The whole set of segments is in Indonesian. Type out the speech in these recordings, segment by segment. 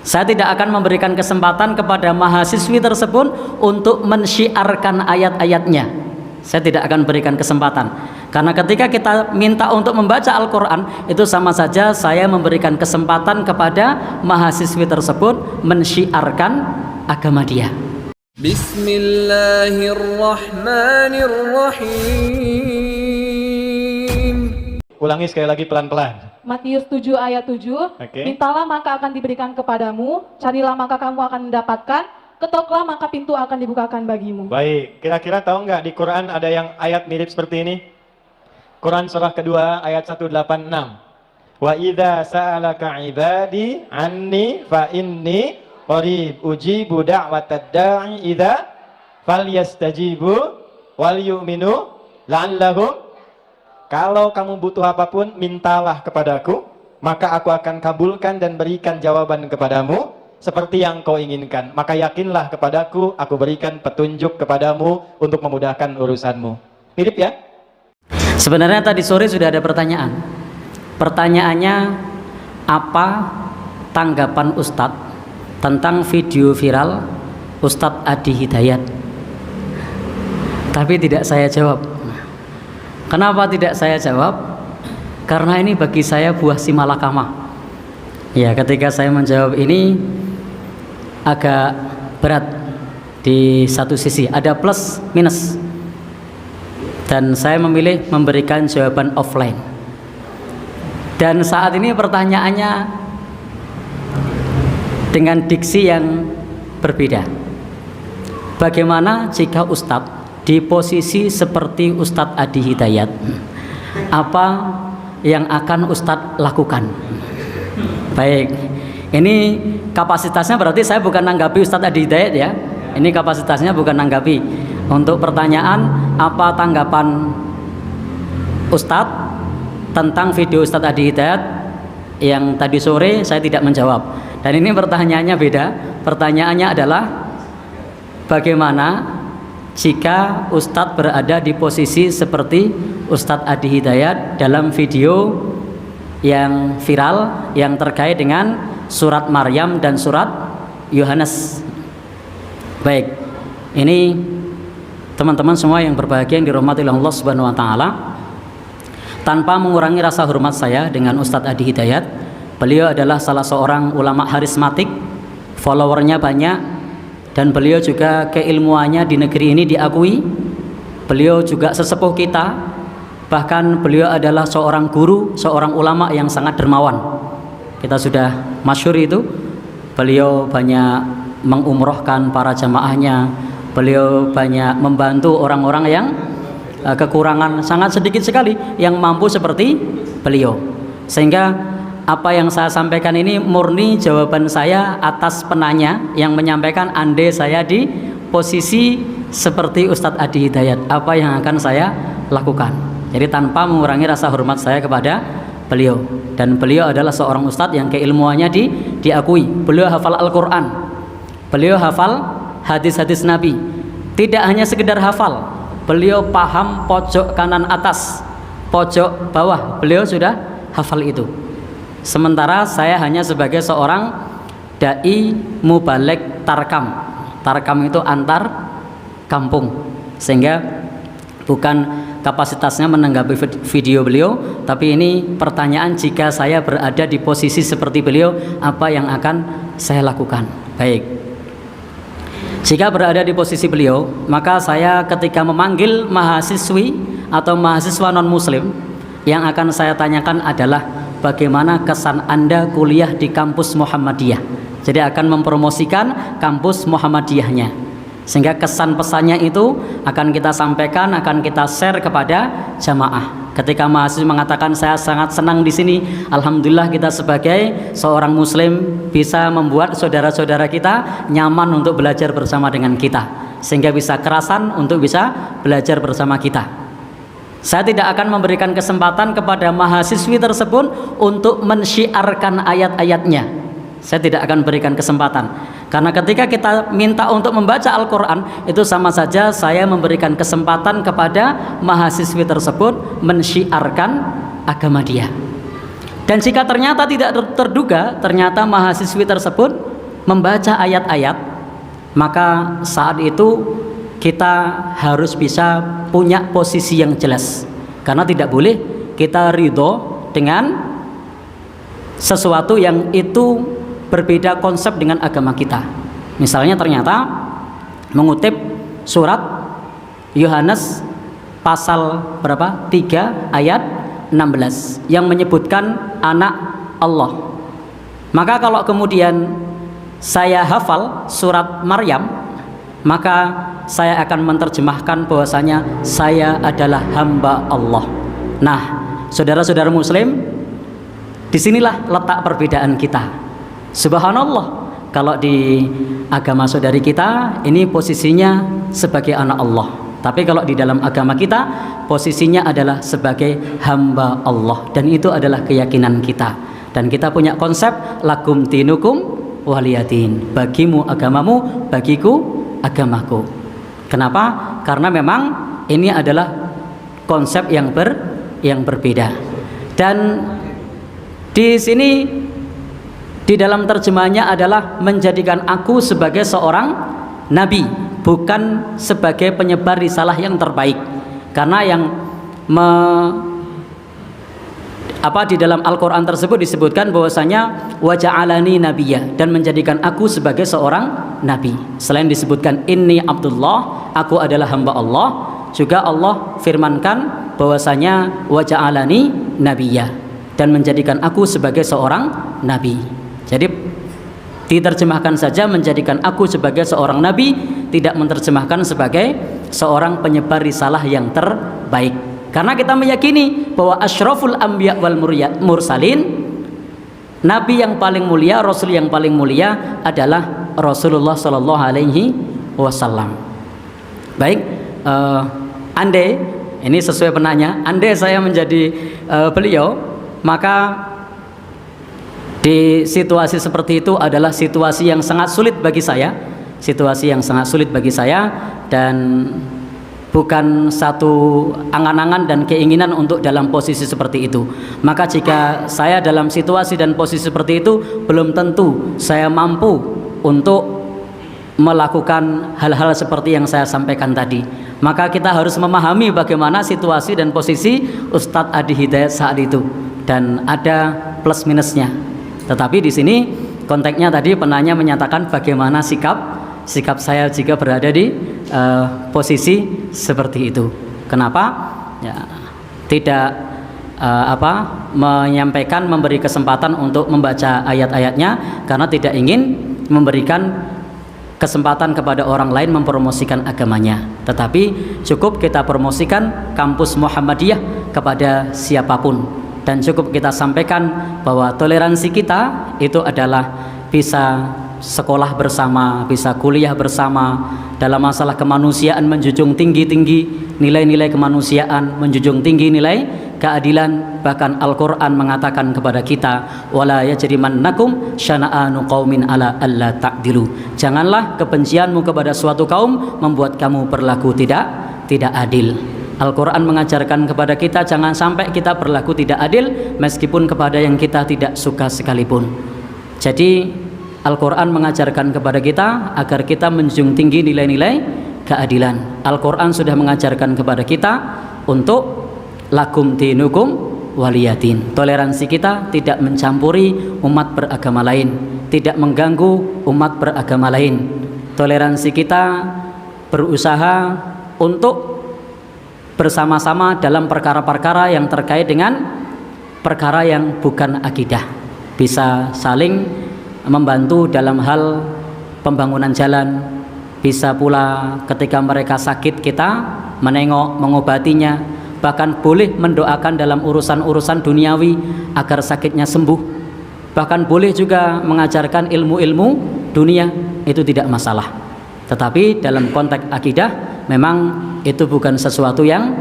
Saya tidak akan memberikan kesempatan kepada mahasiswi tersebut untuk mensyiarkan ayat-ayatnya. Saya tidak akan berikan kesempatan. Karena ketika kita minta untuk membaca Al-Quran, itu sama saja saya memberikan kesempatan kepada mahasiswi tersebut mensyiarkan agama dia. Bismillahirrahmanirrahim. Ulangi sekali lagi pelan-pelan. Matius 7 ayat 7. Oke. Mintalah maka akan diberikan kepadamu, carilah maka kamu akan mendapatkan, ketoklah maka pintu akan dibukakan bagimu. Baik, kira-kira tahu nggak di Quran ada yang ayat mirip seperti ini? Quran surah kedua ayat 186. Wa idza sa'alaka ibadi anni fa inni qarib ujibu da'watad da'i idza falyastajibu wal yu'minu la'allahum. Kalau kamu butuh apapun, mintalah kepadaku, maka aku akan kabulkan dan berikan jawaban kepadamu seperti yang kau inginkan. Maka yakinlah kepadaku, aku berikan petunjuk kepadamu untuk memudahkan urusanmu. Mirip ya? Sebenarnya tadi sore sudah ada pertanyaan. Pertanyaannya, apa tanggapan Ustadz tentang video viral Ustadz Adi Hidayat? Tapi tidak saya jawab. Kenapa tidak saya jawab? Karena ini bagi saya buah si malakama. Ya, ketika saya menjawab ini agak berat di satu sisi, ada plus minus. Dan saya memilih memberikan jawaban offline. Dan saat ini pertanyaannya dengan diksi yang berbeda. Bagaimana jika Ustadz di posisi seperti Ustadz Adi Hidayat, apa yang akan Ustadz lakukan? Baik, ini kapasitasnya berarti saya bukan nanggapi Ustadz Adi Hidayat ya. Ini kapasitasnya bukan nanggapi. Untuk pertanyaan, apa tanggapan Ustadz tentang video Ustadz Adi Hidayat yang tadi sore, saya tidak menjawab. Dan ini pertanyaannya beda. Pertanyaannya adalah bagaimana jika Ustadz berada di posisi seperti Ustadz Adi Hidayat dalam video yang viral yang terkait dengan surat Maryam dan surat Yohanes. Baik, ini teman-teman semua yang berbahagia yang dirahmati oleh Allah Subhanahu wa taala. Tanpa mengurangi rasa hormat saya dengan Ustadz Adi Hidayat, beliau adalah salah seorang ulama harismatik, followernya banyak, dan beliau juga keilmuannya di negeri ini diakui. Beliau juga sesepuh kita, bahkan beliau adalah seorang guru, seorang ulama yang sangat dermawan. Kita sudah masyhur itu. Beliau banyak mengumrohkan para jamaahnya, beliau banyak membantu orang-orang yang kekurangan, sangat sedikit sekali yang mampu seperti beliau. Sehingga apa yang saya sampaikan ini murni jawaban saya atas penanya yang menyampaikan, andai saya di posisi seperti Ustadz Adi Hidayat, apa yang akan saya lakukan. Jadi tanpa mengurangi rasa hormat saya kepada beliau. Dan beliau adalah seorang ustadz yang keilmuannya diakui. Beliau hafal Al-Quran, beliau hafal hadis-hadis Nabi. Tidak hanya sekedar hafal, beliau paham pojok kanan atas, pojok bawah, beliau sudah hafal itu. Sementara saya hanya sebagai seorang dai mubalek tarkam. Tarkam itu antar kampung, sehingga bukan kapasitasnya menanggapi video beliau, tapi ini pertanyaan jika saya berada di posisi seperti beliau, apa yang akan saya lakukan. Baik, jika berada di posisi beliau, maka saya ketika memanggil mahasiswi atau mahasiswa non muslim, yang akan saya tanyakan adalah bagaimana kesan Anda kuliah di kampus Muhammadiyah. Jadi akan mempromosikan kampus Muhammadiyahnya, sehingga kesan pesannya itu akan kita sampaikan, akan kita share kepada jamaah. Ketika mahasiswa mengatakan saya sangat senang di sini, alhamdulillah kita sebagai seorang muslim bisa membuat saudara-saudara kita nyaman untuk belajar bersama dengan kita, sehingga bisa kerasan untuk bisa belajar bersama kita. Saya tidak akan memberikan kesempatan kepada mahasiswi tersebut untuk mensyiarkan ayat-ayatnya. Saya tidak akan berikan kesempatan. Karena ketika kita minta untuk membaca Al-Quran, itu sama saja saya memberikan kesempatan kepada mahasiswi tersebut mensyiarkan agama dia. Dan jika ternyata tidak terduga, ternyata mahasiswi tersebut membaca ayat-ayat, maka saat itu kita harus bisa punya posisi yang jelas. Karena tidak boleh kita ridho dengan sesuatu yang itu berbeda konsep dengan agama kita. Misalnya ternyata mengutip surat Yohanes pasal berapa? 3 ayat 16 yang menyebutkan anak Allah. Maka kalau kemudian saya hafal surat Maryam, maka saya akan menerjemahkan bahwasanya saya adalah hamba Allah. Nah, saudara-saudara muslim, disinilah letak perbedaan kita. Subhanallah, kalau di agama saudari kita ini posisinya sebagai anak Allah, tapi kalau di dalam agama kita posisinya adalah sebagai hamba Allah, dan itu adalah keyakinan kita. Dan kita punya konsep lakum dinukum waliyadin, bagimu agamamu, bagiku agamaku. Kenapa? Karena memang ini adalah konsep yang berbeda. Dan di sini di dalam terjemahannya adalah menjadikan aku sebagai seorang nabi, bukan sebagai penyebar risalah yang terbaik. Karena yang di dalam Al-Quran tersebut disebutkan bahwasanya wa ja'alani nabiyya, dan menjadikan aku sebagai seorang nabi. Selain disebutkan inni Abdullah, aku adalah hamba Allah, juga Allah firmankan bahwasanya wa ja'alani nabiyya, dan menjadikan aku sebagai seorang nabi. Jadi diterjemahkan saja menjadikan aku sebagai seorang nabi, tidak menerjemahkan sebagai seorang penyebar risalah yang terbaik. Karena kita meyakini bahwa asyraful anbiya wal mursalin, nabi yang paling mulia, rasul yang paling mulia adalah Rasulullah sallallahu alaihi wasallam. Baik, andai ini sesuai penanya, andai saya menjadi beliau, maka di situasi seperti itu adalah situasi yang sangat sulit bagi saya, situasi yang sangat sulit bagi saya, dan bukan satu angan-angan dan keinginan untuk dalam posisi seperti itu. Maka jika saya dalam situasi dan posisi seperti itu, belum tentu saya mampu untuk melakukan hal-hal seperti yang saya sampaikan tadi. Maka kita harus memahami bagaimana situasi dan posisi Ustadz Adi Hidayat saat itu, dan ada plus minusnya. Tetapi di sini konteksnya tadi penanya menyatakan bagaimana sikap saya jika berada di posisi seperti itu. Kenapa? Ya, tidak menyampaikan, memberi kesempatan untuk membaca ayat-ayatnya, karena tidak ingin memberikan kesempatan kepada orang lain mempromosikan agamanya. Tetapi cukup kita promosikan kampus Muhammadiyah kepada siapapun, dan cukup kita sampaikan bahwa toleransi kita itu adalah bisa sekolah bersama, bisa kuliah bersama, dalam masalah kemanusiaan menjunjung tinggi-tinggi nilai-nilai kemanusiaan, menjunjung tinggi nilai keadilan. Bahkan Al-Quran mengatakan kepada kita, wala yajrimannakum syana'anu qaumin ala alla ta'dilu, janganlah kebencianmu kepada suatu kaum membuat kamu berlaku tidak adil. Al-Quran mengajarkan kepada kita jangan sampai kita berlaku tidak adil meskipun kepada yang kita tidak suka sekalipun. Jadi Al-Quran mengajarkan kepada kita agar kita menjunjung tinggi nilai-nilai keadilan. Al-Quran sudah mengajarkan kepada kita untuk lakum dinukum waliyadin. Toleransi kita tidak mencampuri umat beragama lain, tidak mengganggu umat beragama lain. Toleransi kita berusaha untuk bersama-sama dalam perkara-perkara yang terkait dengan perkara yang bukan akidah. Bisa saling membantu dalam hal pembangunan jalan, bisa pula ketika mereka sakit kita menengok, mengobatinya, bahkan boleh mendoakan dalam urusan-urusan duniawi agar sakitnya sembuh, bahkan boleh juga mengajarkan ilmu-ilmu dunia, itu tidak masalah. Tetapi dalam konteks akidah memang itu bukan sesuatu yang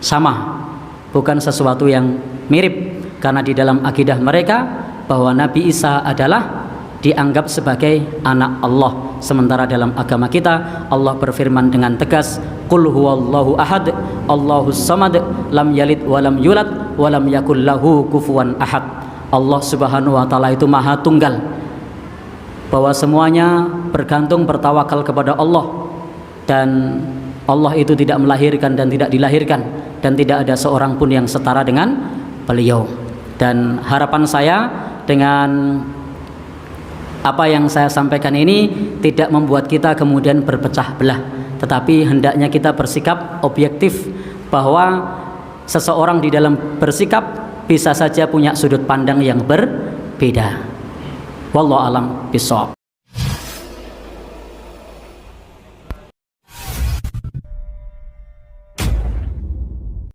sama, bukan sesuatu yang mirip, karena di dalam akidah mereka bahwa Nabi Isa adalah dianggap sebagai anak Allah, sementara dalam agama kita Allah berfirman dengan tegas, qul huwallahu ahad Allahus samad lam yalid walam yulad walam yakul lahu kufuwan ahad. Allah Subhanahu wa taala itu maha tunggal, bahwa semuanya bergantung bertawakal kepada Allah, dan Allah itu tidak melahirkan dan tidak dilahirkan, dan tidak ada seorang pun yang setara dengan beliau. Dan harapan saya dengan apa yang saya sampaikan ini tidak membuat kita kemudian berpecah belah, tetapi hendaknya kita bersikap objektif bahwa seseorang di dalam bersikap bisa saja punya sudut pandang yang berbeda. Wallahu alam bishawab.